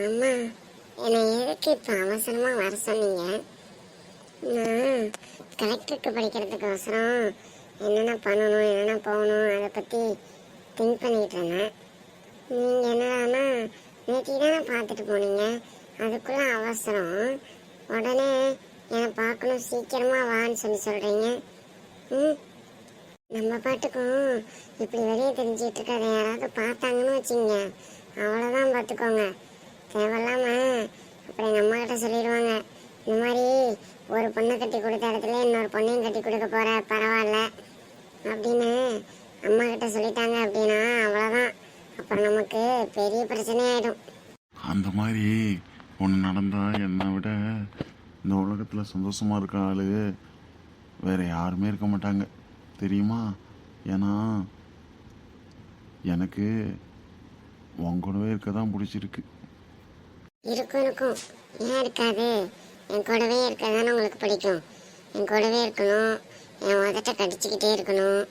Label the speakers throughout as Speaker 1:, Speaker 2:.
Speaker 1: அம்மா, என்னை எதுக்கு இப்போ அவசரமாக வர சொன்னீங்க? நான் கலெக்டருக்கு படிக்கிறதுக்கு அவசரம் என்னென்ன பண்ணணும் என்னென்ன போகணும் அதை பற்றி திங்க் பண்ணிக்கிட்டு இருந்தேன். நீங்கள் என்னடானா நேற்று தானே பார்த்துட்டு போனீங்க, அதுக்குள்ளே அவசரம், உடனே என்னை பார்க்கணும் சீக்கிரமாக வான்னு சொல்கிறீங்க. நம்ம பாட்டுக்கும் இப்படி வெளியே தெரிஞ்சிட்டு இருக்கிறத யாராவது பார்த்தாங்கன்னு வச்சுங்க, அவ்வளோதான் பார்த்துக்கோங்க. தேவையில்லாம அப்புறம் எங்கள் அம்மா கிட்ட சொல்லிடுவாங்க, இந்த மாதிரி ஒரு பொண்ணை கட்டி கொடுத்த இடத்துல இன்னொரு பொண்ணையும் கட்டி கொடுக்க போகிற, பரவாயில்ல அப்படின்னு அம்மா கிட்ட சொல்லிட்டாங்க அப்படின்னா அவ்வளோதான், அப்புறம் நமக்கு பெரிய பிரச்சனை ஆகிடும்.
Speaker 2: அந்த மாதிரி ஒன்று நடந்தால் என்னை விட இந்த உலகத்தில் சந்தோஷமாக இருக்க ஆள் வேறு யாருமே இருக்க மாட்டாங்க தெரியுமா? ஏன்னா எனக்கு உன் கூடவே இருக்க தான் பிடிச்சிருக்கு.
Speaker 1: இருக்கும் ஏன் இருக்காது? என் கூடவே இருக்கதானே உங்களுக்கு பிடிக்கும். என் கூடவே இருக்கணும், என் உதட்ட கடிச்சிக்கிட்டே இருக்கணும்,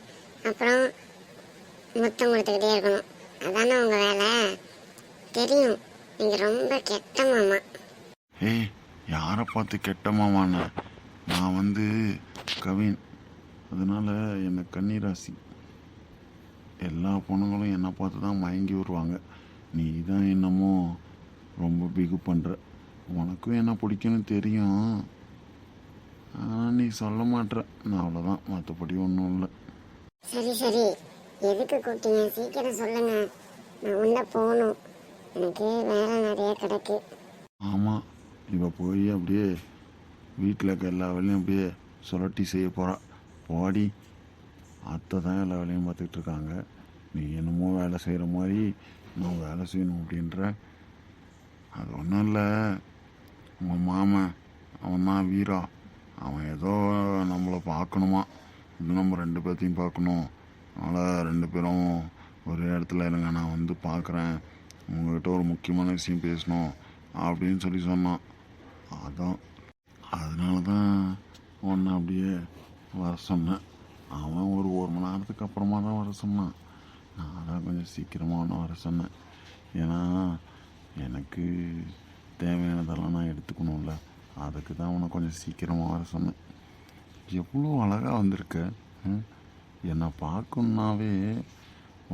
Speaker 1: அப்புறம் முத்தம் கொடுத்துக்கிட்டே இருக்கணும், அதானே உங்கள் வேலை. தெரியும் நீங்கள் ரொம்ப கெட்ட மாமா.
Speaker 2: ஏய், யாரை பார்த்து கெட்ட மாமான்னு? நான் கவின், அதனால் என்னை கன்னிராசி. எல்லா பொண்ணுங்களும் என்னை பார்த்து தான் மயங்கி வருவாங்க. நீ தான் என்னமோ ரொம்ப பிகு பண்ணுற. உனக்கும் என்ன பிடிக்குன்னு தெரியும், ஆனால் நீ சொல்ல மாட்ற. நான் அவ்வளோதான், மற்றபடி ஒன்றும் இல்லை.
Speaker 1: சரி எதுக்கு கூப்பிட்டீங்க? சீக்கிரம் சொல்லுங்க, நான் உள்ள போகணும், எனக்கு வேலை நிறைய கிடக்கு.
Speaker 2: ஆமாம், இவ போய் அப்படியே வீட்டில் இருக்க எல்லா வேலையும் அப்படியே சுரட்டி செய்ய போகிறா. போடி, அத்தை தான் எல்லா வேலையும் பார்த்துக்கிட்டு இருக்காங்க. நீ என்னமோ வேலை செய்கிற மாதிரி நான் வேலை செய்யணும் அப்படின்ற. அது ஒன்றும் இல்லை, உங்கள் மாமன் அவன் தான் வீரா, அவன் ஏதோ நம்மளை பார்க்கணுமா, இது நம்ம 2 பேர்த்தையும் பார்க்கணும், அதனால் 2 பேரும் ஒரே இடத்துல இருங்க, நான் பார்க்குறேன், உங்கள்கிட்ட ஒரு முக்கியமான விஷயம் பேசணும் அப்படின்னு சொன்னான். அதனால தான் ஒன்று அப்படியே வர சொன்னேன். அவன் ஒரு மணி நேரத்துக்கு அப்புறமா தான் வர சொன்னான். நான் தான் கொஞ்சம் சீக்கிரமாக ஒன்று வர சொன்னேன். ஏன்னா எனக்கு தேவையானதெல்லாம் நான் எடுத்துக்கணும்ல, அதுக்கு தான் அவனை கொஞ்சம் சீக்கிரமாக வர சொன்னேன். எவ்வளோ அழகாக வந்திருக்க, என்னை பார்க்கணுன்னாவே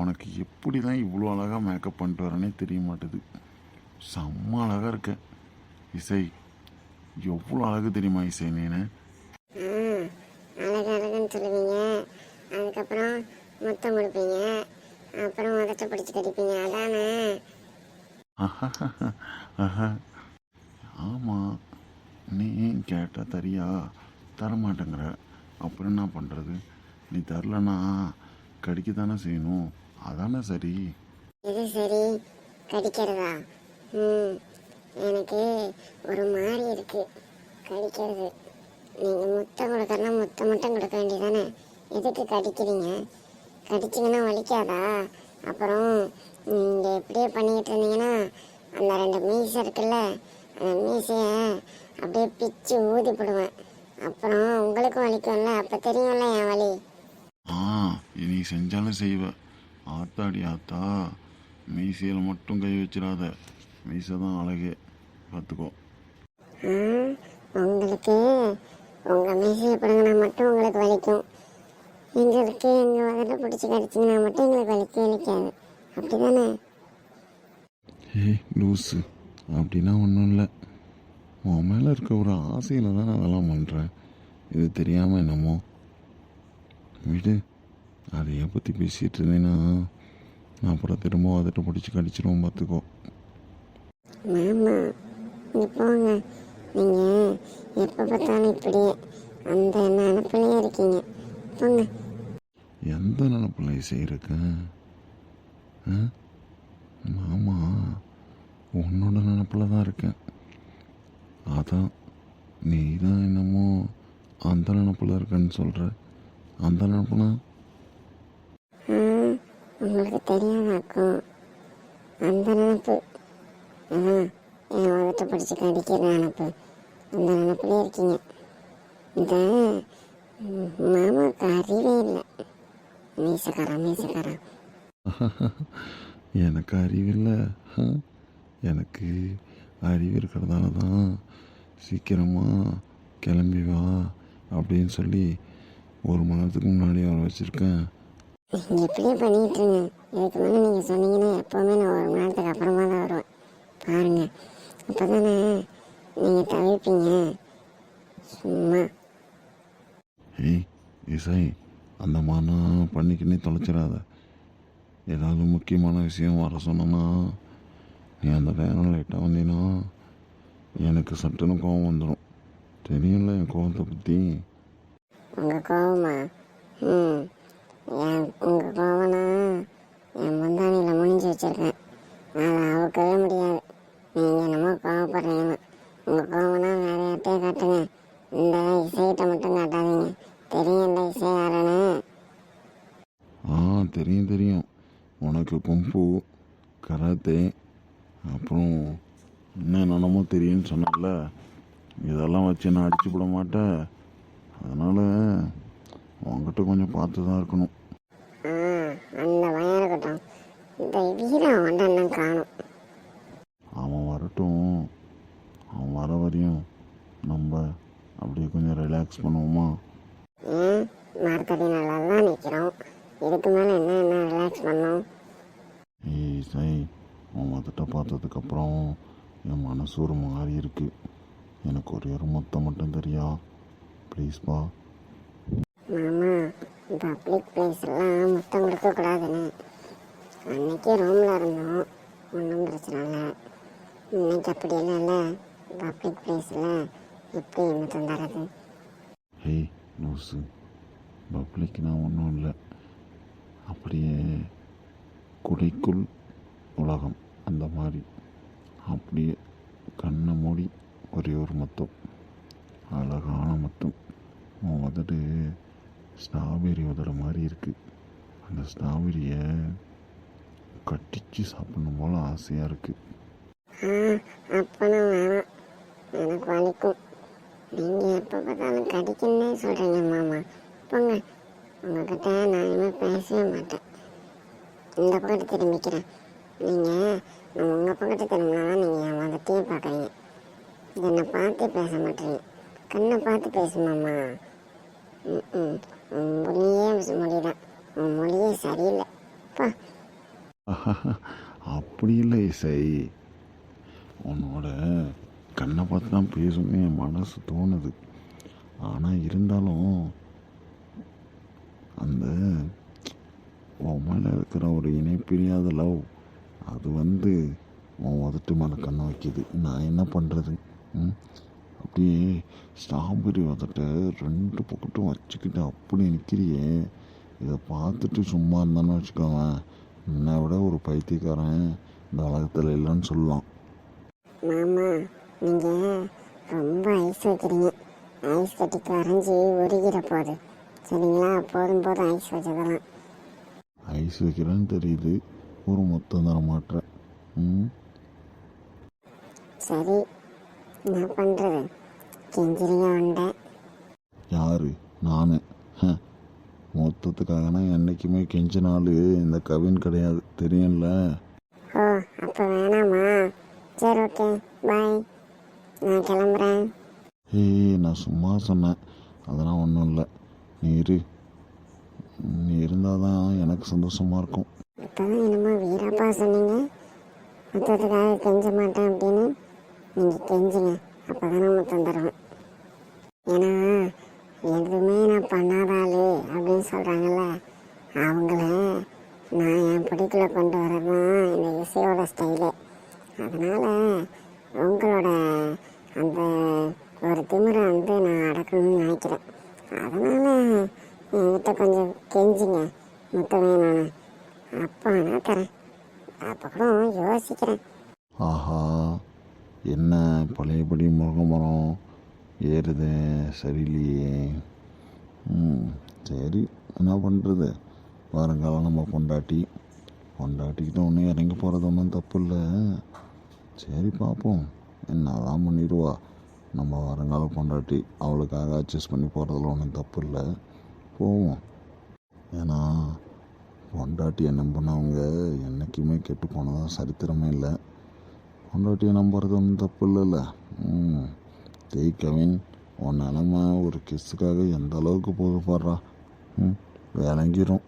Speaker 2: உனக்கு எப்படி தான் இவ்வளோ அழகாக மேக்கப் பண்ணிட்டு வரேனே தெரிய மாட்டுது. செம்ம அழகாக இருக்க இசை. எவ்வளோ அழகு தெரியுமா இசை நீனு?
Speaker 1: அழகுன்னு சொல்லுவீங்க, அதுக்கப்புறம் முத்தம் கொடுப்பீங்க, அப்புறம் உதட்ட பிடிச்சி கடிப்பீங்க, அதானே?
Speaker 2: ஆமாம், நீ கேட்டால் தரியா, தரமாட்டேங்கிற, அப்புறம் என்ன பண்ணுறது? நீ தரலன்னா கடிக்க தானே செய்யணும், அதானே சரி.
Speaker 1: இது சரி, கடிக்கிறதா? எனக்கு ஒரு மாதிரி இருக்கு கடிக்கிறது. நீங்கள் முத்தம் கொடுக்கறனா முத்தம் மட்டும் கொடுக்க வேண்டியதானே, எதுக்கு கடிக்கிறீங்க? கடிச்சிங்கன்னா வலிக்காதா? அப்புறம் நீங்கள் எப்படியே பண்ணிக்கிட்டு இருந்தீங்கன்னா அந்த 2 மீசை இருக்குல்ல, அந்த மீசையை அப்படியே பிச்சு ஊதி போடுவேன், அப்புறம் உங்களுக்கும் வலிக்கும்ல, அப்போ தெரியும்ல என் வலி.
Speaker 2: நீ செஞ்சாலும் செய்வ. ஆத்தாடி ஆத்தா, மீசையில் மட்டும் கை வச்சிடாத, மீசை தான் அழகே, பார்த்துக்கோ.
Speaker 1: உங்களுக்கு உங்கள் மீசையை பிடுங்கினா மட்டும் உங்களுக்கு வலிக்கும், எங்களுக்கு எங்கள் உதட்ட பிடிச்சி கடிச்சிங்கன்னா மட்டும் எங்களுக்கு வலிக்காது, அப்படி தானே?
Speaker 2: ஏய் லூஸு, அப்படின்னா ஒன்றும் இல்லை, உன் மேலே இருக்க ஒரு ஆசையில் தான் நான் அதெல்லாம் பண்ணுறேன். இது தெரியாமல் என்னமோ விடு. அதையே பற்றி பேசிகிட்டு இருந்தேன்னா நான் அப்புறம் திரும்ப உதட்ட பிடிச்சி கடிச்சிருவோம், பார்த்துக்கோ.
Speaker 1: மாமா இங்கே போங்க, நீங்கள் எப்போ பார்த்தாலும் இப்படியே அந்த நினப்பிலே இருக்கீங்க, போங்க.
Speaker 2: எந்த நினப்பில் செய்யிருக்கேன்? மாமா உன்னோட நினப்பில் தான் இருக்கேன். அதான் நீ தான் என்னமோ அந்த நினப்பில் இருக்கேன்னு சொல்கிற. அந்த நினப்புனா
Speaker 1: உங்களுக்கு தெரியாதாக்கும், அந்த நினப்பு அதான் என் உதட்ட பிடிச்சி கடிக்கிற நினப்பு, அந்த நினப்பிலே இருக்கீங்க. இந்த மாமாவுக்கு அறிவே இல்லை, மீசக்காரன்.
Speaker 2: எனக்கு அறிவில்லை, எனக்கு அறிவு இருக்கிறதால தான் சீக்கிரமாக கிளம்பி வா அப்படின்னு சொல்லி 1 மணி நேரத்துக்கு முன்னாடி வர வச்சுருக்கேன்.
Speaker 1: நீங்கள் இப்படியே பண்ணிட்டுருங்க. இதுக்கு மேலே நீங்கள் சொன்னீங்கன்னா எப்போவுமே நான் 1 மணி நேரத்துக்கு அப்புறமா தான் வருவேன். பாருங்கள், அப்போ தானே நீங்கள் தவிர்ப்பீங்க. சும்மா
Speaker 2: ஏய் இசை, அந்த மாதிரிலாம் பண்ணிக்கின்னே தொலைச்சிடாத. ஏதாவது முக்கியமான விஷயம் வர சொன்னோன்னா நீ அந்த நேரம் லைட்டாக வந்தீங்கன்னா எனக்கு சட்டுன்னு கோவம் வந்துடும். தெரியும்ல என் கோவத்தை பற்றி.
Speaker 1: உங்கள் கோவமா? உங்கள் கோவம்னா என் முந்தானியில் முடிஞ்சு வச்சுருக்கேன். அதை அவுக்கவே முடியாது. நீங்கள் என்னமோ கோவப்படுறீங்கன்னா உங்கள் கோவம்னா வேற யார்ட்டையே காட்டுங்க. இந்த இசைகிட்ட மட்டும் காட்டாதீங்க. தெரியும் இந்த இசை யாருன்னு.
Speaker 2: தெரியும் தெரியும். உனக்கு கும்பு, கராத்தே, அப்புறம் என்னென்னமோ தெரியும்னு சொன்னல. இதெல்லாம் வச்சு நான் அடிச்சு விட மாட்டேன். அதனால் உங்ககிட்ட கொஞ்சம் பார்த்து தான் இருக்கணும்.
Speaker 1: அந்த பயம் இருக்கட்டும். இந்த வீரம் ஒன்றை காணும்.
Speaker 2: அவன் வரட்டும். அவன் வர வரையும் நம்ம அப்படியே கொஞ்சம் ரிலாக்ஸ் பண்ணுவோமா?
Speaker 1: மரத்தடி நல்லா தான் நிற்கிறோம். இதுக்கு மேலே என்ன ரிலாக்ஸ் பண்ணோம்?
Speaker 2: ஏய் சை, உன் மதத்தை பார்த்ததுக்கப்புறம் என் மனசு ஒரு மாதிரி இருக்கு. எனக்கு ஒரே ஒரு மொத்தம் மட்டும் தெரியா ப்ளீஸ்ப்பா.
Speaker 1: மாமா, பப்ளிக் பிளேஸ்லாம் முத்தம் கொடுக்கக்கூடாதுன்னு அன்னைக்கே ரூமில் இருந்தோம். ஒன்றும் பிரச்சனை இல்லை. இன்னைக்கு அப்படியெல்லாம் இல்லை. பப்ளிக் பிளேஸில் எப்படி முத்தம் தரது?
Speaker 2: ஹேய் லூஸு, பப்ளிக்னா ஒன்றும் இல்லை. அப்படியே குடைக்குள் உலகம் அந்த மாதிரி. அப்படியே கண்ணை மூடி ஒரே ஒரு மொத்தம், அழகான மொத்தம். உன் உதடு ஸ்ட்ராபெரி உதடு மாதிரி இருக்குது. அந்த ஸ்ட்ராபெரியை கட்டிச்சு சாப்பிடணும் போல் ஆசையாக இருக்குது.
Speaker 1: அப்போனா வேணாம், எனக்கு வலிக்கும். நீங்கள் எப்போ பார்த்தாலும் கடிக்குன்னே சொல்கிறீங்க மாமா. போங்க, உங்ககிட்ட நான் இனிமேல் பேசவே மாட்டேன். இந்த பக்கத்தை திரும்பிக்கிறேன். நீங்கள் உங்கள் பக்கத்தை திரும்பினா தான் நீங்கள் என் மதத்தையே பார்க்குறீங்க. என்னை பார்த்து பேச மாட்டீங்க. கண்ணை பார்த்து பேசுமாம்மா. உன் மொழியே மொழிதான். உன் மொழியே சரியில்லை. பா.
Speaker 2: அப்படி இல்லை இசை, உன்னோட கண்ணை பார்த்து தான் பேசணும்னு என் மனசு தோணுது. ஆனால் இருந்தாலும் அந்த உன் மேலே இருக்கிற ஒரு இணைப்பிரியாத லவ், அது உன் உதட்டு மேலே கண்ணை வைக்கிது. நான் என்ன பண்ணுறது? அப்படியே ஸ்ட்ராபெரி உதட்ட 2 பக்கட்டும் வச்சுக்கிட்டு அப்படி நிற்கிறியே. இதை பார்த்துட்டு சும்மா இருந்தான்னு வச்சுக்கோங்க, என்னை விட ஒரு பைத்தியக்காரன் இந்த உலகத்தில் இல்லைன்னு சொல்லலாம்.
Speaker 1: மாமா, நீங்கள் ரொம்ப ஐஸ் வைக்கிறீங்க. ஐஸ் கட்டி கரைஞ்சி உருகிற போகுது. சரிங்களா? போதும் போதும் ஐஸ் வச்சதெல்லாம்.
Speaker 2: ஐஸ் வைக்கிறேன்னு தெரியுது, ஒரு மொத்தம் தர மாட்டேன்.
Speaker 1: சரி, என்ன பண்ணுறது? கெஞ்சிரிங்க உண்டை.
Speaker 2: யாரு? நான் மொத்தத்துக்காகனா என்றைக்குமே கெஞ்ச நாள் இந்த கவின் கிடையாது, தெரியும்ல.
Speaker 1: ஓ, அப்போ வேணாமா? சரி, ஓகே, பாய், நான் கிளம்புறேன்.
Speaker 2: ஏய், நான் சும்மா சொன்னேன், அதெல்லாம் ஒன்றும் இல்லை. நீ இருந்தால் தான் எனக்கு சந்தோஷமாக இருக்கும்.
Speaker 1: இப்போ தான் என்னமோ வீரப்பா சொன்னீங்க, மொத்தத்துக்காக கெஞ்ச மாட்டேன் அப்படின்னு. நீங்கள் கெஞ்சுங்க, அப்போ தானே முத்தம் தருவேன். ஏன்னா எதுவுமே நான் பண்ணாதாளு அப்படின்னு சொல்கிறாங்கல்ல, அவங்கள நான் என் பிடிக்குள்ள கொண்டு வரது தான் இந்த இசையோட ஸ்டைலு. அதனால் உங்களோட அந்த ஒரு திமிரை நான் அடக்கணும்னு நினைக்கிறேன். அதனால் என்கிட்ட கொஞ்சம் கெஞ்சிங்க, முத்தம் வேணும்னு. அப்போ நான் தரேன். அப்போ கூட யோசிக்கிறேன்.
Speaker 2: ஆஹா, என்ன பழையபடி முருங்கமரம் ஏறுது, சரியில்லையே. சரி, என்ன பண்ணுறது? வருங்காலம் நம்ம பொண்டாட்டிக்கிட்ட ஒன்றும் இறங்கி போகிறது ஒன்றும் தப்பு இல்லை. சரி, பார்ப்போம், என்ன தான் பண்ணிடுவா நம்ம வருங்கால பொண்டாட்டி. அவளுக்காக அட்ஜஸ்ட் பண்ணி போகிறதுல ஒன்றும் தப்பு இல்லை, போவோம். ஏன்னா பொண்டாட்டியை நம்பினவங்க என்றைக்குமே கெட்டு போனதான் சரித்திரமே இல்லை. பொண்டாட்டியை நம்புறது ஒன்றும் தப்பு இல்லைல்ல. டேய் கவின், உன் நிலமை ஒரு கிஸ்ஸுக்காக எந்த அளவுக்கு போக போடுறா. விளங்கிரும்.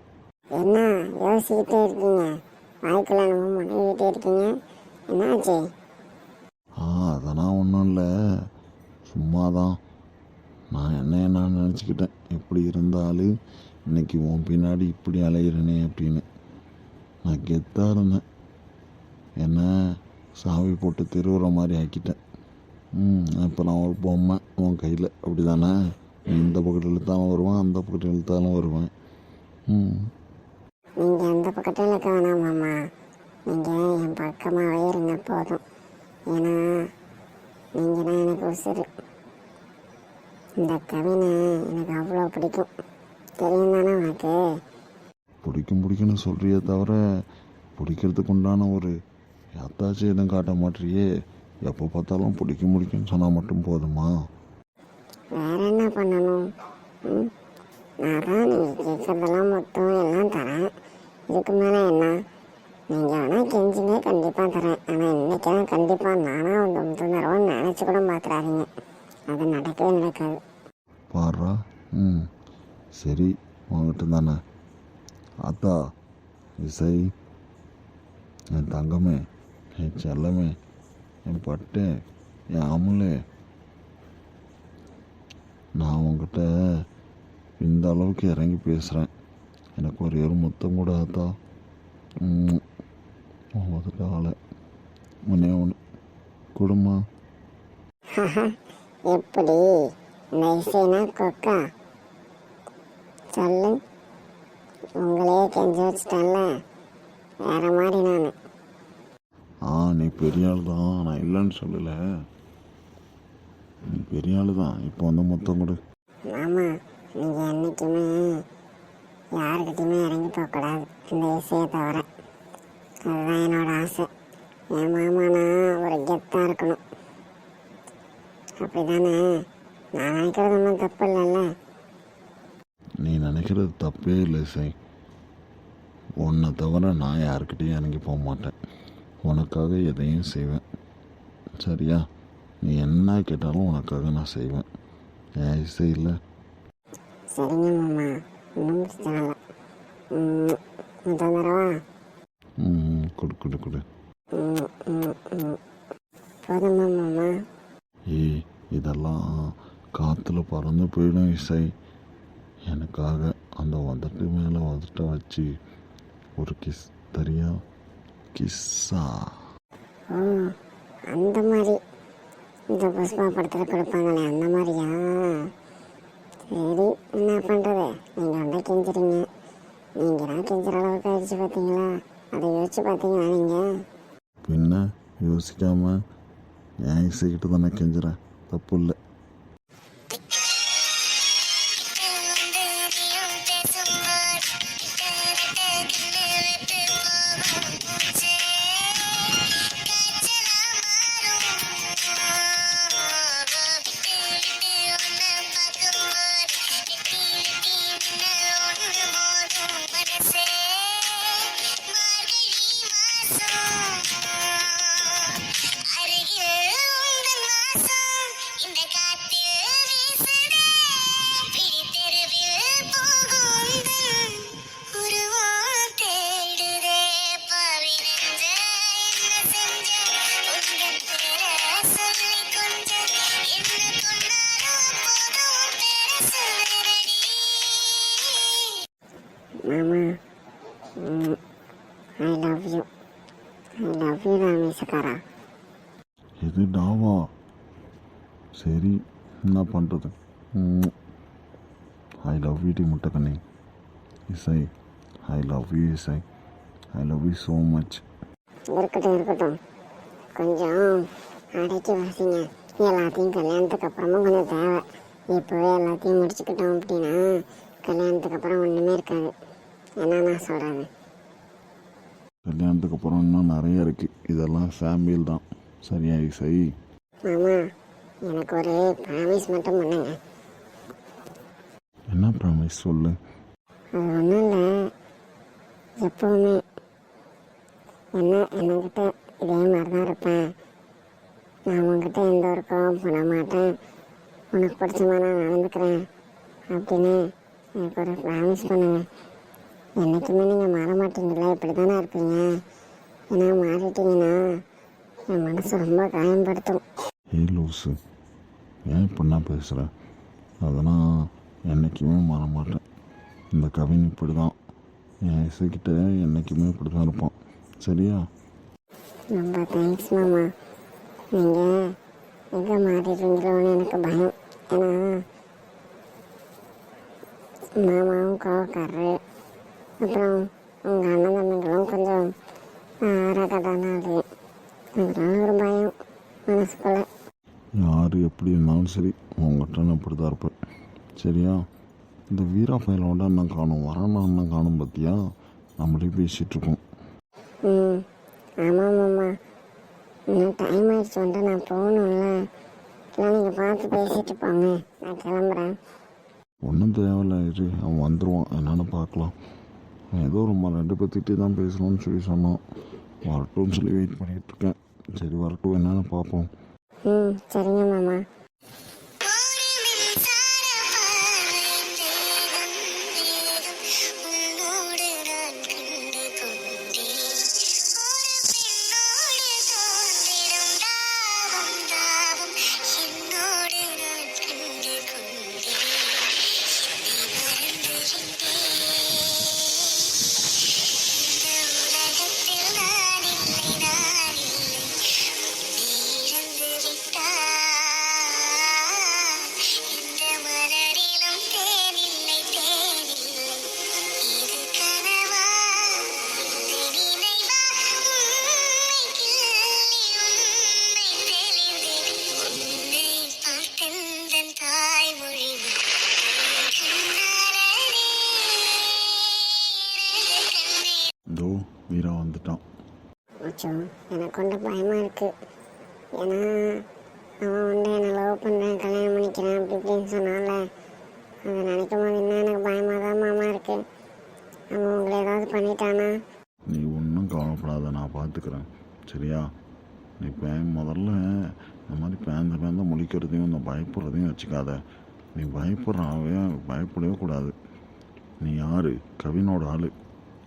Speaker 1: என்ன யோசிக்கிட்டே இருக்கீங்க? வாய்க்குள்ள நம்ம முனைகிட்டே இருக்கீங்க, என்னாச்சு?
Speaker 2: அதெல்லாம் ஒன்றும் இல்லை, சும்மாதான். நான் என்ன நினச்சிக்கிட்டேன், இப்படி இருந்தாலும் இன்னைக்கு உன் பின்னாடி இப்படி அலையிறனே அப்படின்னு. நான் கெத்தாக இருந்தேன், என்ன சாவி போட்டு திருவுற மாதிரி ஆக்கிட்டேன். இப்போ நான் ஒரு பொம்மை உன் கையில், அப்படி தானே? இந்த பக்கத்தில் இழுத்தாலும் வருவேன், அந்த பக்கத்தில் இழுத்தாலும் வருவேன்.
Speaker 1: நீங்கள் அந்த பக்கத்தில் இருக்க வேணாமாம்மா, நீங்கள் என் பக்கமாகவே இருங்க போதும். ஏன்னா நீங்கள் தான் எனக்கு உசுறு. இந்த கவினை எனக்கு அவ்வளோ பிடிக்கும், தெரியும் தானே உனக்கு?
Speaker 2: பிடிக்கும்னு சொல்கிறியே தவிர பிடிக்கிறதுக்கு உண்டான ஒரு யாத்தாச்சும் எதுவும் காட்ட மாட்டேறியே. எப்போ பார்த்தாலும் பிடிக்கும்னு சொன்னால் மட்டும் போதுமா?
Speaker 1: வேற என்ன பண்ணணும்? நான் தான் நீங்கள் கேட்குறதெல்லாம் மொத்தம் எல்லாம் தரேன், இதுக்கு மேலே என்ன? நீங்கள் வேணால் கெஞ்சுங்க, கண்டிப்பாக தரேன். ஆனால் இன்றைக்கெல்லாம் கண்டிப்பாக நானாக வந்து தந்துடுவோன்னு நினச்சி கூட பார்த்துறாதீங்க, அது நடக்கவே நடக்காது.
Speaker 2: பாடுறா. சரி, உங்ககிட்ட தானே. அத்தா, இசை, என் தங்கமே, என் செல்லமே, என் பட்டே, என் அமுலே, நான் உங்ககிட்ட இந்த அளவுக்கு இறங்கி பேசுகிறேன். எனக்கு ஒரே ஒரு முத்தம் கூட அத்தா. வந்துட்டு ஆளை ஒன்னே ஒன்று கொடுமா.
Speaker 1: எப்படி இந்த இசைனா கொக்கா? சொல்லு, உங்களே கெஞ்சி வச்சிட்டேன்ல, வேற மாதிரி நான்.
Speaker 2: நீ பெரிய ஆள் தான், நான் இல்லைன்னு சொல்லலை. நீ பெரிய ஆள் தான், இப்போ வந்து மொத்தம் கொடு.
Speaker 1: மாமா, நீங்கள் என்றைக்குமே யாருக்கிட்டையுமே இறங்கி போகக்கூடாது, இந்த இசையை தவிர. அதுதான் என்னோட ஆசை. என் மாமானா ஒரு கெத்தாக இருக்கணும், அப்படி தானே? நான் நினைக்கிறது ஒன்றும் தப்பு இல்லைல்ல?
Speaker 2: நீ நினைக்கிறது தப்பே இல்லை இசை. உன்னை தவிர நான் யாருக்கிட்டையும் இறங்கி போக மாட்டேன். உனக்காக எதையும் செய்வேன், சரியா? நீ என்ன கேட்டாலும் உனக்காக நான் செய்வேன். ஏன் இசை இல்லை?
Speaker 1: சரிங்க மாமா, ஒன்றும் பிரச்சனை இல்லை. தந்துடவா?
Speaker 2: கொடு கொடு கொடு.
Speaker 1: போதுமா மாமா?
Speaker 2: இதெல்லாம் காற்றுல பறந்து போயிடும் இசை. எனக்காக அந்த உதட்டு மேலே உதட்ட வச்சு ஒரு கிஸ் தரியா? கிஸ்ஸா?
Speaker 1: அந்த மாதிரி இந்த புஷ்பா படத்தில் கொடுப்பாங்களே, அந்த மாதிரியா? சரி, என்ன பண்ணுறது? நீங்கள் வந்து கெஞ்சுறீங்க, நீங்கள் தான் கெஞ்சுற அளவுக்கு ஆயிடுச்சு பார்த்தீங்களா? அதை யோசிச்சு பார்த்தீங்களா நீங்கள்?
Speaker 2: பின்ன யோசிக்காமல் என் இசைக்கிட்ட தானே கெஞ்சுறேன், தப்பு இல்லை.
Speaker 1: மாமா, I love you. I love you ராமேஸ்வரா.
Speaker 2: இது டாவா? சரி, என்ன பண்ணுறது? ஐ லவ் யூ டி முட்டைக்கண்ணி. Isai, I love you Isai. I love you so much.
Speaker 1: இருக்கட்டும், கொஞ்சம் அடக்கி வாசிங்க. எல்லாத்தையும் கல்யாணத்துக்கு அப்புறமும் கொஞ்சம் தேவை. இப்போவே எல்லாத்தையும் முடிச்சுக்கிட்டோம் அப்படின்னா கல்யாணத்துக்கு அப்புறம் ஒன்றுமே இருக்காது. என்ன நான் சொல்கிறேன்?
Speaker 2: கல்யாணத்துக்கு அப்புறம் இன்னும் நிறைய இருக்குது, இதெல்லாம் சாம்பிள் தான், சரியா இசை?
Speaker 1: மாமா, எனக்கு ஒரு ப்ராமிஸ் மட்டும் பண்ணுங்க.
Speaker 2: என்ன ப்ராமிஸ் சொல்லு?
Speaker 1: அது ஒன்றும் இல்லை, எப்போவுமே என்கிட்ட இதே மாதிரி தான் இருப்பேன், நான் உங்ககிட்ட எந்த ஒரு கோவம் பண்ண மாட்டேன், உனக்கு பிடிச்ச மாதிரி நான் நடந்துக்கிறேன் அப்படின்னு எனக்கு ஒரு ப்ராமிஸ் பண்ணுவேன். என்றைக்குமே நீங்கள் மாற மாட்டீங்களா? இப்படி தானே இருப்பீங்க. ஏன்னா மாறிட்டீங்கன்னா என் மனசு ரொம்ப காயப்படுத்தும்.
Speaker 2: ஏய் லூஸு, ஏன் இப்படின்னா பேசுகிற? அதெல்லாம் என்றைக்குமே மாற மாட்டேன். இந்த கவின் இப்படி தான், என் இசைக்கிட்ட என்றைக்குமே இப்படி தான் இருப்பான். சரியா?
Speaker 1: ரொம்ப தேங்க்ஸ் மாமா. நீங்கள் எங்கே மாறிடுவீங்களோன்னு எனக்கு பயம். ஏன்னா மாமாவும் கோவக்காரரு, அப்புறம் உங்கள் அண்ணன் தம்பிகளும் கொஞ்சம் ரகதான ஆளு. அதெல்லாம் ஒரு பயம் மனசுக்குள்ள.
Speaker 2: யார் எப்படி இருந்தாலும் சரி, உங்கள்கிட்ட நான் இப்படி தான் இருப்பேன். சரியா? இந்த வீரா பையலோட அண்ணன் காணும், வரான அண்ணன் காணும் பார்த்தியா? நம்மளே பேசிகிட்ருக்கோம்.
Speaker 1: ம், ஆமாம் மாமா. இன்னும் டைம் ஆயிடுச்சு, வந்துட்டு நான் போகணும்ல. இல்லை நீங்கள் பார்த்து பேசிட்டு போங்க, நான் கிளம்புறேன்.
Speaker 2: ஒன்றும் தேவையில்ல, இரு, அவன் வந்துடுவான், என்னென்னு பார்க்கலாம். அவன் ஏதோ ரொம்ப 2 பேர்த்திட்டே தான் பேசணும்னு சொல்லி சொன்னான். வரட்டும்னு சொல்லி வெயிட் பண்ணிகிட்ருக்கேன். சரி வரட்டும், என்னென்னு பார்ப்போம்.
Speaker 1: ம், சரிங்க மாமா.
Speaker 2: இதோ வீரா வந்துட்டான்.
Speaker 1: அச்சோ, எனக்கு கொஞ்சம் பயமாக இருக்குது. ஏன்னா அவன் என்னை லவ் பண்ணுறேன், கல்யாணம் பண்ணிக்கிறேன் அப்படி இப்படின்னு சொன்னால அதை நினைக்கும் போது இன்னும் எனக்கு பயமாக தான் மாமா இருக்குது. அவன் உங்களை ஏதாவது பண்ணிட்டானா?
Speaker 2: நீ ஒன்றும் கவலைப்படாத, நான் பார்த்துக்கிறேன். சரியா? நீ முதல்ல இந்த மாதிரி பேந்த முழிக்கிறதையும் இந்த பயப்படுறதையும் வச்சுக்காத. நீ பயப்படவே கூடாது. நீ யார்? கவினோட ஆள்,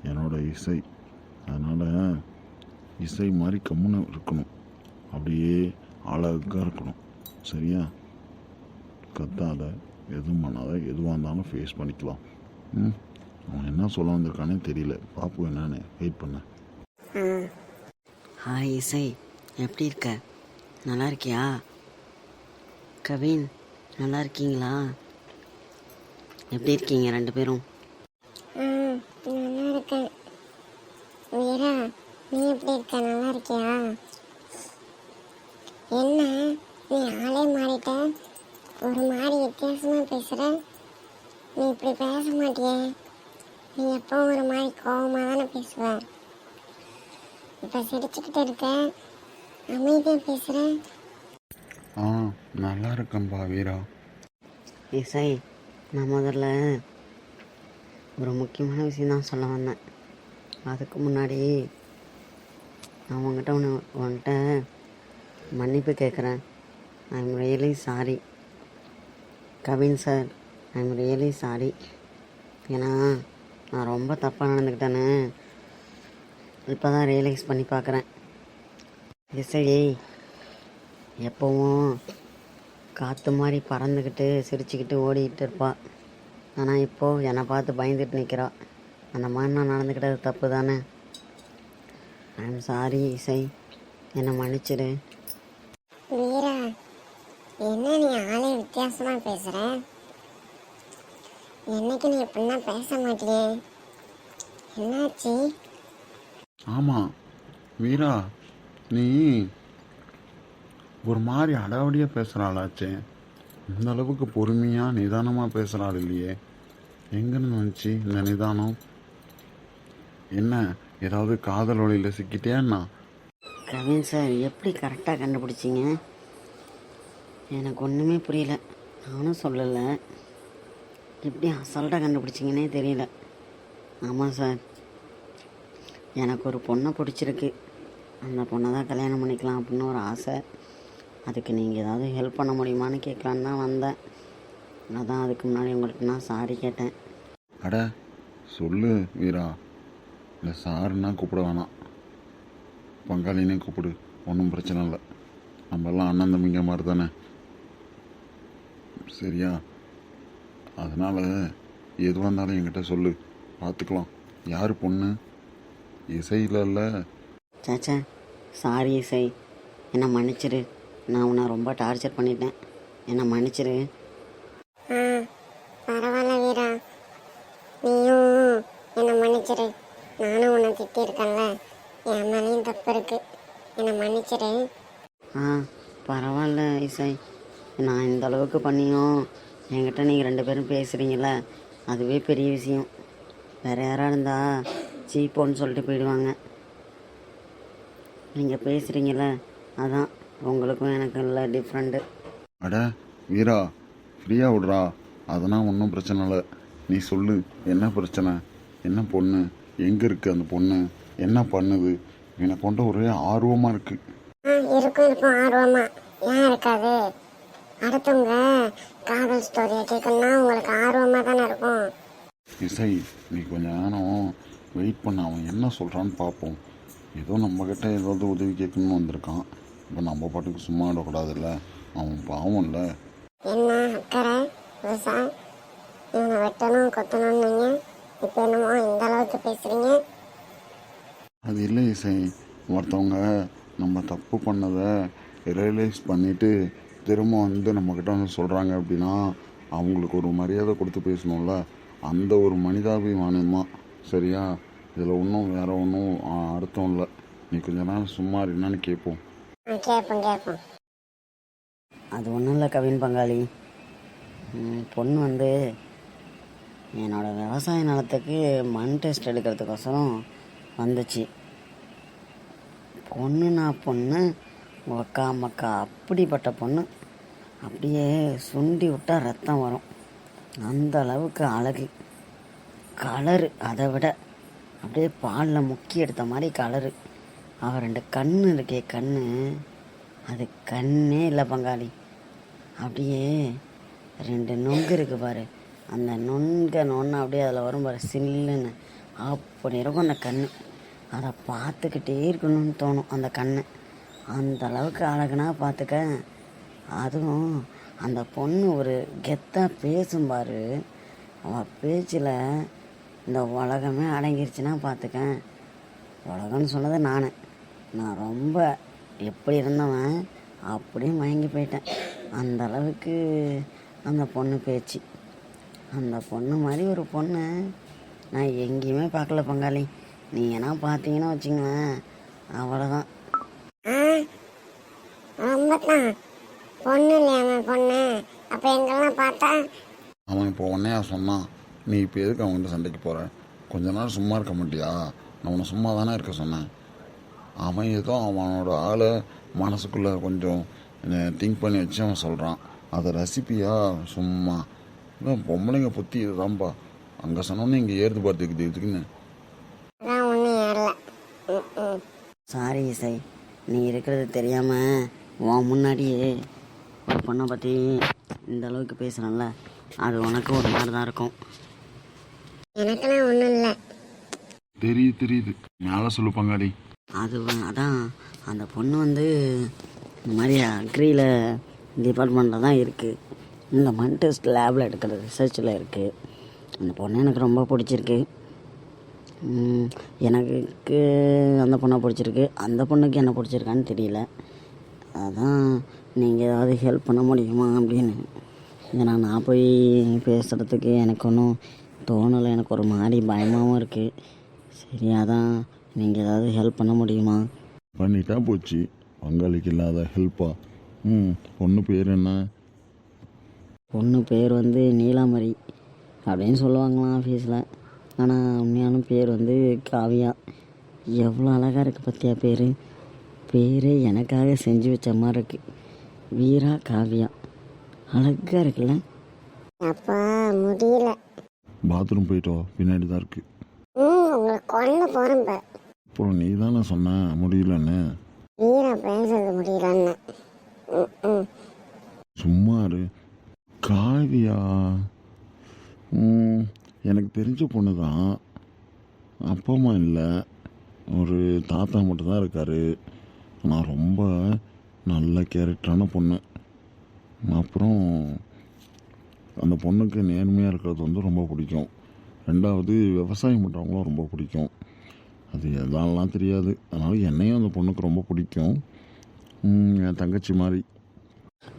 Speaker 2: என்னோட இசை. அதனால் இசை மாதிரி கம்முன்னு இருக்கணும், அப்படியே அழகாக இருக்கணும். சரியா? கத்தாத, எதுவும் பண்ணாத, எதுவாக இருந்தாலும் ஃபேஸ் பண்ணிக்கலாம். அவன் என்ன சொல்ல வந்திருக்கானே தெரியல, பாப்பு என்னன்னு வெயிட் பண்ண.
Speaker 3: ஹாய் இசை, எப்படி இருக்க? நல்லா இருக்கியா? கவின், நல்லா இருக்கீங்களா? எப்படி இருக்கீங்க 2 பேரும்?
Speaker 1: நல்லா இருக்கேன். வீரா, நீ எப்படி இருக்க? நல்லா இருக்கியா? என்ன நீ ஆளே மாறிட்ட, ஒரு மாதிரி வித்தியாசமாக பேசுகிற. நீ இப்படி பேச மாட்டியே. நீ எப்பவும் ஒரு மாதிரி கோவமாக தானே பேசுவ. இப்போ சிரிச்சுக்கிட்டு இருக்க, அமைதியாக பேசுகிற.
Speaker 2: நல்லா இருக்கேன்பா வீரா.
Speaker 3: இசை, நான் முதல்ல ஒரு முக்கியமான விஷயந்தான் சொல்ல வந்தேன். அதுக்கு முன்னாடி நான் உன்கிட்ட மன்னிப்பு கேட்குறேன். I am really sorry Kavin sir, I am really sorry. ஏன்னா நான் ரொம்ப தப்பாக நடந்துக்கிட்டேன்னு இப்போ தான் ரியலைஸ் பண்ணி பார்க்குறேன். இசை எப்போவும் காற்று மாதிரி பறந்துக்கிட்டு சிரிச்சுக்கிட்டு ஓடிக்கிட்டு இருப்பா. ஆனால் இப்போது என்னை பார்த்து பயந்துட்டு நிற்கிறா. அந்த மாதிரி நான் நடந்துக்கிட்டது தப்பு தானே. ஐ எம் சாரி இசை, என்னை மன்னிச்சிடு.
Speaker 1: வீரா, என்ன நீ ஆளே வித்தியாசமாக பேசுகிற. என்னைக்கு நீ எப்படின்னா பேச மாட்டியே, என்னாச்சு?
Speaker 2: ஆமாம் வீரா, நீ ஒரு மாதிரி அடாவடியாக பேசுகிறாளாச்சே. இந்த அளவுக்கு பொறுமையாக நிதானமாக பேசுகிறாள் இல்லையே. எங்கேருந்து வந்துச்சு இந்த நிதானம்? என்ன, ஏதாவது காதல் வழியில் சிக்கிட்டேன்னா?
Speaker 3: கவின் சார், எப்படி கரெக்டாக கண்டுபிடிச்சிங்க? எனக்கு ஒன்றுமே புரியல. நானும் சொல்லலை, எப்படி அசால்ட்டாக கண்டுபிடிச்சிங்கன்னே தெரியல. ஆமாம் சார், எனக்கு ஒரு பொண்ணை பிடிச்சிருக்கு. அந்த பொண்ணை தான் கல்யாணம் பண்ணிக்கலாம் அப்படின்னு ஒரு ஆசை. அதுக்கு நீங்கள் ஏதாவது ஹெல்ப் பண்ண முடியுமான்னு கேட்கலான்னு தான் வந்தேன். அதான் அதுக்கு முன்னாடி உங்கள்கிட்ட நான் சாரி கேட்டேன்.
Speaker 2: அட சொல்லு வீரா, இல்லை சாருன்னா கூப்பிட வேணாம், பங்காளினே கூப்பிடு, ஒன்றும் பிரச்சனை இல்லை. நம்மெல்லாம் அண்ணன் தம்பிங்க மாதிரி தானே, சரியா? அதனால் எதுவாக இருந்தாலும் என்கிட்ட சொல்லு, பார்த்துக்கலாம். யார் பொண்ணு? இசையில் இல்லை.
Speaker 3: சாச்சா, சாரி இசை, என்னை மன்னிச்சிரு. நான் உன்னை ரொம்ப டார்ச்சர் பண்ணிட்டேன், என்னை மன்னிச்சிரு.
Speaker 1: ஆ பரவாயில்ல வீரா, நீயும் என்னை மன்னிச்சிரு. நானும் உன்னை திட்டிருக்கேன்ல, என் மேலேயும் தப்பு இருக்கு, என்னை மன்னிச்சிரு.
Speaker 3: ஆ பரவாயில்ல இசை, நான் இந்த அளவுக்கு பண்ணியும் என்கிட்ட நீங்கள் 2 பேரும் பேசுகிறீங்கள, அதுவே பெரிய விஷயம். வேறு யாராக இருந்தால் சீப்போன்னு சொல்லிட்டு போயிடுவாங்க. நீங்கள் பேசுகிறீங்கள, அதான் உங்களுக்கும் எனக்கு இல்லை டிஃப்ரெண்ட்டு.
Speaker 2: அட வீரா, ஃப்ரீயாக விட்றா, அதெல்லாம் ஒன்றும் பிரச்சனை இல்லை. நீ சொல்லு, என்ன பிரச்சனை? என்ன பொண்ணு? எங்கே இருக்குது அந்த பொண்ணு? என்ன பண்ணுது? எனக்கு கொண்ட ஒரே ஆர்வமாக இருக்குது.
Speaker 1: இருக்கும் ஆர்வமா, ஏன் இருக்காது? அடுத்தவங்க காதல் ஸ்டோரியை கேட்கணும்னா உங்களுக்கு ஆர்வமாக தானே இருக்கும்.
Speaker 2: இசை, நீ கொஞ்ச நேரம் வெயிட் பண்ண, அவன் என்ன சொல்கிறான்னு பார்ப்போம். ஏதோ நம்மக்கிட்ட ஏதாவது உதவி கேட்கணும்னு வந்திருக்கான். இப்போ நம்ம பாட்டுக்கு சும்மா விடக்கூடாதுல்ல, அவன் பாவம் இல்லை.
Speaker 1: என்ன அக்கறை புதுசா? இவனை வெட்டணும் கொத்தணும்னு இப்போ என்னமோ இந்த அளவுக்கு பேசுறீங்க?
Speaker 2: அது இல்லை இசை, ஒருத்தவங்க நம்ம தப்பு பண்ணதை ரியலைஸ் பண்ணிவிட்டு திரும்ப வந்து நம்மக்கிட்ட வந்து சொல்கிறாங்க அப்படின்னா அவங்களுக்கு ஒரு மரியாதை கொடுத்து பேசணும்ல, அந்த ஒரு மனிதாபிமானம் தான், சரியா? இதில் ஒன்றும் வேறு ஒன்றும் அர்த்தம் இல்லை. நீ கொஞ்ச நேரம் சும்மா என்னன்னு கேட்போம்.
Speaker 1: கேட்போம்.
Speaker 3: அது ஒன்றும் இல்லை கவின் பங்காளி, பொண்ணு வந்து என்னோடய விவசாய நிலத்துக்கு மண் டெஸ்ட் எடுக்கிறதுக்கோசரம் வந்துச்சு. பொண்ணுனா பொண்ணு, ஒக்கா மக்கா அப்படிப்பட்ட பொண்ணு. அப்படியே சுண்டி விட்டால் ரத்தம் வரும், அந்த அளவுக்கு அழகு. கலரு அதை விட அப்படியே பாலில் முக்கி எடுத்த மாதிரி கலரு. அவள் 2 கண்ணு இருக்கே, கண்ணு அது கண்ணே இல்லை பங்காளி. அப்படியே 2 நொங்கு இருக்குது பாரு, அந்த நொண்ணு அப்படியே அதில் வரும் பாரு சில்லுன்னு, அப்படி இருக்கும் அந்த கண்ணு. அதை பார்த்துக்கிட்டே இருக்கணும்னு தோணும் அந்த கண்ணு, அந்த அளவுக்கு அழகுனா பார்த்துக்க. அதுவும் அந்த பொண்ணு ஒரு கெத்தாக பேசும் பாரு, அவள் பேச்சில் இந்த உலகமே அடங்கிருச்சுன்னா பார்த்துக்க. உலகம்னு சொன்னது நான் ரொம்ப எப்படி இருந்தவன் அப்படியே மயங்கி போயிட்டேன். அந்த அளவுக்கு அந்த பொண்ணு பேச்சு. அந்த பொண்ணு மாதிரி ஒரு பொண்ணு நான் எங்கேயுமே பார்க்கல பங்காளி. நீங்கன்னா பார்த்தீங்கன்னா வச்சுங்களேன், அவ்வளோதான்.
Speaker 1: ரொம்ப தான் பொண்ணு இல்லையா பொண்ணு? அப்போ எங்கெல்லாம் பார்த்தா?
Speaker 2: அவன் இப்போ உன்னையா சொன்னான், நீ இப்போ எதுக்கு அவன்கிட்ட சண்டைக்கு போகிற? கொஞ்ச நேரம் சும்மா இருக்க மாட்டியா? நான் உன்னை சும்மா தானே இருக்க சொன்னேன். அவன் ஏதோ அவனோட ஆளை மனசுக்குள்ளே கொஞ்சம் திங்க் பண்ணி வச்சு அவன் சொல்கிறான், அதை ரசிப்பியா? சும்மா இதான் பொம்பளைங்க புத்தி இதுதான்ப்பா. அங்கே சொன்னோன்னே இங்கே ஏறுது பார்த்துக்குது இதுக்குன்னு.
Speaker 1: அதான் ஒன்றும் ஏறல.
Speaker 3: சாரி இசை, நீ இருக்கிறது தெரியாமல் உன் முன்னாடியே ஒரு பொண்ணை பற்றி இந்த அளவுக்கு பேசுகிறேன்ல, அது உனக்கு ஒரு மாதிரி தான் இருக்கும்.
Speaker 1: எனக்கெல்லாம் ஒன்றும் இல்லை.
Speaker 2: தெரியுது, மேலே சொல்லு பங்காளி.
Speaker 3: அதான் அந்த பொண்ணு வந்து இந்த மாதிரி அக்ரியில் டிபார்ட்மெண்ட்டில் தான் இருக்குது, இந்த மண் டெஸ்ட் லேபில் எடுக்கிற ரிசர்ச்சில் இருக்குது. அந்த பொண்ணு எனக்கு ரொம்ப பிடிச்சிருக்கு. எனக்கு அந்த பொண்ணை பிடிச்சிருக்கு, அந்த பொண்ணுக்கு என்ன பிடிச்சிருக்கான்னு தெரியல. அதான் நீங்கள் ஏதாவது ஹெல்ப் பண்ண முடியுமா அப்படின்னு. ஏன்னா நான் போய் பேசுகிறதுக்கு எனக்கு ஒன்றும் தோணலை, எனக்கு ஒரு மாதிரி பயமாகவும் இருக்குது. சரி, அதான் நீங்கள் ஏதாவது ஹெல்ப் பண்ண முடியுமா?
Speaker 2: பண்ணிட்டா போச்சு, பங்காளிக்கு இல்லாத ஹெல்ப்பா? பொண்ணு பேர் என்ன?
Speaker 3: பொண்ணு பேர் வந்து நீலாமரி அப்படின்னு சொல்லுவாங்களாம் ஆஃபீஸில். ஆனால் உண்மையான பேர் வந்து காவியா. எவ்வளோ அழகாக இருக்குது பற்றியா பேரே எனக்காக செஞ்சு வச்ச மாதிரி இருக்குது. வீரா காவியா, அழகாக இருக்குல்ல?
Speaker 1: அப்பா முடியல.
Speaker 2: பாத்ரூம் போயிட்டோ, பின்னாடி தான் இருக்கு.
Speaker 1: உங்களை கொல்ல போகிறேன்.
Speaker 2: அப்புறம் நீ தானே சொன்ன முடியலன்னு.
Speaker 1: வீரா பேசுறது முடியலன்னு. ம்.
Speaker 2: சும்மா இரு. காவியா எனக்கு தெரிஞ்ச பொண்ணு தான். அப்பா அம்மா இல்லை, ஒரு தாத்தா மட்டும்தான் இருக்கார். ஆனால் ரொம்ப நல்ல கேரக்டரான பொண்ணு. அப்புறம் அந்த பொண்ணுக்கு நேர்மையாக இருக்கிறது வந்து ரொம்ப பிடிக்கும். ரெண்டாவது விவசாயம் பண்ணுறவங்களும் ரொம்ப பிடிக்கும். அது எதாலாம் தெரியாது, அதனால் என்னையும் அந்த பொண்ணுக்கு ரொம்ப பிடிக்கும். என் தங்கச்சி மாதிரி.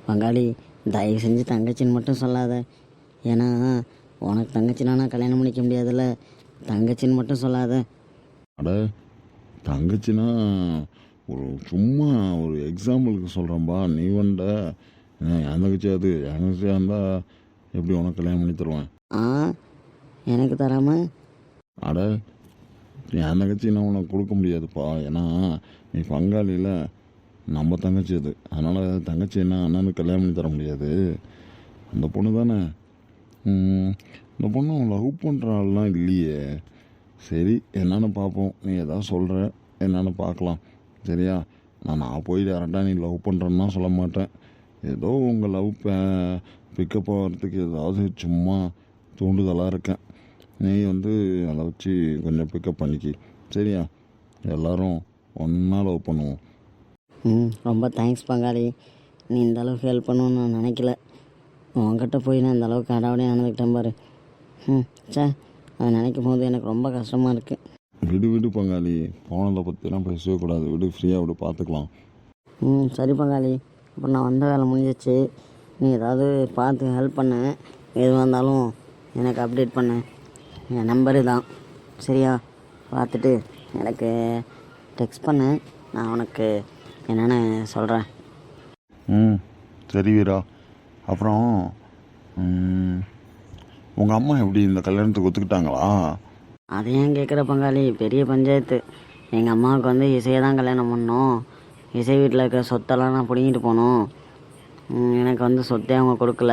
Speaker 3: பங்காளி, தயவு செஞ்சு தங்கச்சின்னு மட்டும் சொல்லாத. ஏன்னா உனக்கு தங்கச்சினா நான் கல்யாணம் பண்ணிக்க முடியாதுல்ல. தங்கச்சின்னு மட்டும் சொல்லாத.
Speaker 2: அட, தங்கச்சின்னா ஒரு சும்மா ஒரு எக்ஸாம்பிளுக்கு சொல்கிறேன்பா. நீ வந்த என் தங்கச்சி, அது என் தங்கச்சியாக இருந்தால் எப்படி உனக்கு கல்யாணம் பண்ணி தருவேன்?
Speaker 3: ஆ, எனக்கு தராமல்?
Speaker 2: அட, என் தங்கச்சி நான் உனக்கு கொடுக்க முடியாதுப்பா. ஏன்னா நீ பங்காளியில் நம்ம தங்கச்சி அது. அதனால் தங்கச்சி என்ன அண்ணனுக்கு கல்யாணம் பண்ணி தர முடியாது. அந்த பொண்ணு தானே. இந்த பொண்ணு லவ் பண்ணுற ஆள்லாம் இல்லையே. சரி, என்னென்னு பார்ப்போம். நீ எதாவது சொல்கிற, என்னென்னு பார்க்கலாம். சரியா? நான் போய் டேரெக்டாக நீ லவ் பண்ணுறேன்னா சொல்ல மாட்டேன். ஏதோ உங்கள் லவ் பிக்கப் ஆகிறதுக்கு ஏதாவது சும்மா தூண்டுதலாக இருக்கேன். நீ வந்து அதை வச்சு கொஞ்சம் பிக்கப் பண்ணிக்கி. சரியா? எல்லோரும் ஒன்றா லவ் பண்ணுவோம்.
Speaker 3: ரொம்ப தேங்க்ஸ் பங்காளி. நீ இந்த அளவுக்கு ஹெல்ப் பண்ணணும்னு நான் நினைக்கல. உன்கிட்ட போய் நான் இந்த அளவுக்கு அடாவடியாக நடந்துக்கிட்டேன் பாரு. சே, அதை நினைக்கும் போது எனக்கு ரொம்ப கஷ்டமாக இருக்குது.
Speaker 2: விடு பங்காளி, போனதை பற்றிலாம் பேசவே கூடாது. விடு, ஃப்ரீயாக விடு, பார்த்துக்கலாம்.
Speaker 3: சரி பங்காளி, இப்போ நான் வந்த வேலை முடிஞ்சிச்சு. நீ ஏதாவது பார்த்து ஹெல்ப் பண்ண, எதுவாக இருந்தாலும் எனக்கு அப்டேட் பண்ணு. என் நம்பரு தான். சரியா? பார்த்துட்டு எனக்கு டெக்ஸ்ட் பண்ணு, நான் உனக்கு என்னென்னு சொல்கிறேன்.
Speaker 2: சரி வீரா. அப்புறம் உங்கள் அம்மா எப்படி இந்த கல்யாணத்துக்கு ஒத்துக்கிட்டாங்களா?
Speaker 3: அதை ஏன் கேட்குற பங்காளி, பெரிய பஞ்சாயத்து. எங்கள் அம்மாவுக்கு வந்து இசையை தான் கல்யாணம் பண்ணோம். இசை வீட்டில் இருக்கிற சொத்தெல்லாம் நான் பிடிங்கிட்டு போனோம். எனக்கு வந்து சொத்தே அவங்க கொடுக்கல.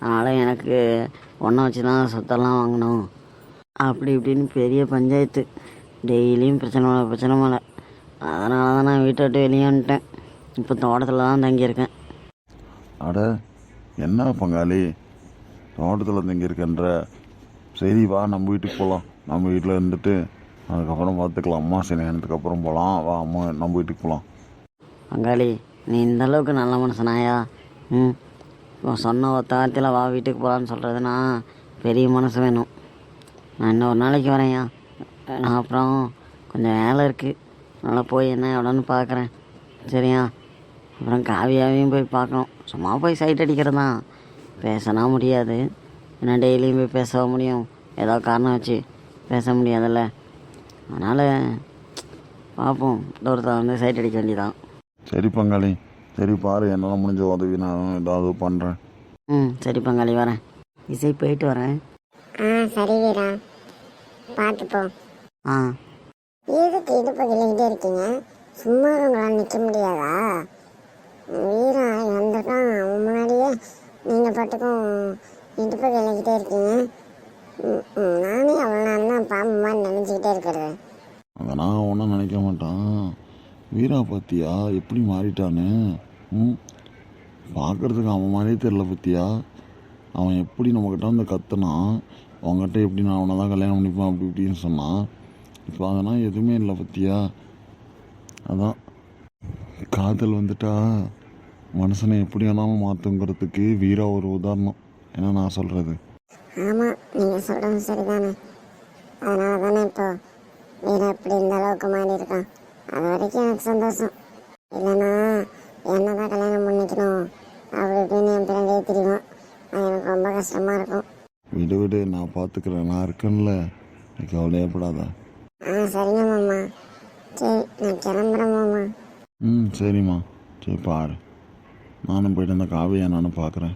Speaker 3: அதனால் எனக்கு ஒன்றை வச்சு தான் சொத்தெல்லாம் வாங்கணும். அப்படி இப்படின்னு பெரிய பஞ்சாயத்து. டெய்லியும் பிரச்சனை மேலே. அதனால தான் நான் வீட்டை விட்டு வெளியே வந்துட்டேன். இப்போ தோட்டத்தில் தான் தங்கியிருக்கேன்.
Speaker 2: அட, என்ன பங்காளி தோட்டத்தில் தங்கியிருக்கன்ற? சரி வா, நம்ம வீட்டுக்கு போகலாம். நம்ம வீட்டில் இருந்துட்டு அதுக்கப்புறம் பார்த்துக்கலாம். அம்மா நேரத்துக்கு அப்புறம் போகலாம். வா, அம்மா நம்ம வீட்டுக்கு போகலாம்.
Speaker 3: பங்காளி, நீ இந்த அளவுக்கு நல்ல மனுஷனாயா? இப்போ சொன்ன ஒத்த வார்த்தையில் வா வீட்டுக்கு போகலான்னு சொல்கிறதுனா பெரிய மனசு வேணும். நான் இன்னொரு நாளைக்கு வரேன்யா. நான் அப்புறம் கொஞ்சம் வேலை இருக்குது, அதனால் போய் என்ன எவ்வளோன்னு பார்க்குறேன். சரியா? அப்புறம் காவியாவையும் போய் பார்க்கணும். சும்மா போய் சைட் அடிக்கிறது தான், பேசினா முடியாது. ஏன்னா டெய்லியும் போய் பேச முடியும்? ஏதோ காரணம் வச்சு பேச முடியாதுல்ல. அதனால் பார்ப்போம், தூரத்தில் வந்து சைட் அடிக்க வேண்டியதான்.
Speaker 2: சரி பங்காளி, சரி பாரு, என்னால் முடிஞ்ச உதவி நான் ஏதாவது பண்ணுறேன்.
Speaker 3: சரி பங்காளி, வரேன். இசை போயிட்டு வரேன்.
Speaker 1: சரி வீரா, பார்த்துப்போ. எதுக்கு இடுப்பு கிள்ளிக்கிட்டே இருக்கீங்க? சும்மா உங்களால் நிற்க முடியாதா? வீரா வந்துட்டான், அவன் முன்னாடியே நீங்கள் பாட்டுக்கும் இடுப்பு கிள்ளிக்கிட்டே இருக்கீங்க. நானே அவ்வளோ நேரம் தான் பாம்பு மாதிரி நினச்சிக்கிட்டே இருக்கிறது.
Speaker 2: அதெல்லாம் ஒன்றும் நினைக்க மாட்டான். வீரா பார்த்தியா எப்படி மாறிட்டான்னு? பார்க்குறதுக்கு அவன் மாதிரியே தெரில பற்றியா? அவன் எப்படி நம்மக்கிட்ட வந்து கற்றுனான், அவங்ககிட்ட எப்படி நான் அவனை தான் கல்யாணம் பண்ணிப்பேன் அப்படி இப்படின்னு சொன்னான். இப்போ அதெல்லாம் எதுவுமே இல்லை பற்றியா? அதான் காதல் வந்துட்டா மனுஷனை எப்படி வேணாலும் மாற்றுங்கிறதுக்கு வீரா ஒரு உதாரணம். என்ன நான் சொல்கிறது?
Speaker 1: ஆமாம், நீங்கள் சொல்கிறது சரிதானே. அதனால தானே இப்போ வீரா இப்படி இந்த அளவுக்கு மாறி இருக்கான். அது வரைக்கும் எனக்கு சந்தோஷம். இல்லைன்னா என்ன தான் கல்யாணம் பண்ணிக்கணும் அப்படி இப்படின்னு என் பின்னாடியே தெரியும். அது எனக்கு ரொம்ப கஷ்டமாக இருக்கும்.
Speaker 2: விடு, நான் பார்த்துக்கிறேன். நான் இருக்கேன்ல, நீ கவலையப்படாத.
Speaker 1: சரிங்க மாமா. சரி, நான் கிளம்புறேன் மாமா.
Speaker 2: சரிம்மா. சரி பாரு, நானும் போயிட்டு அந்த காவியை நானும் பார்க்குறேன்.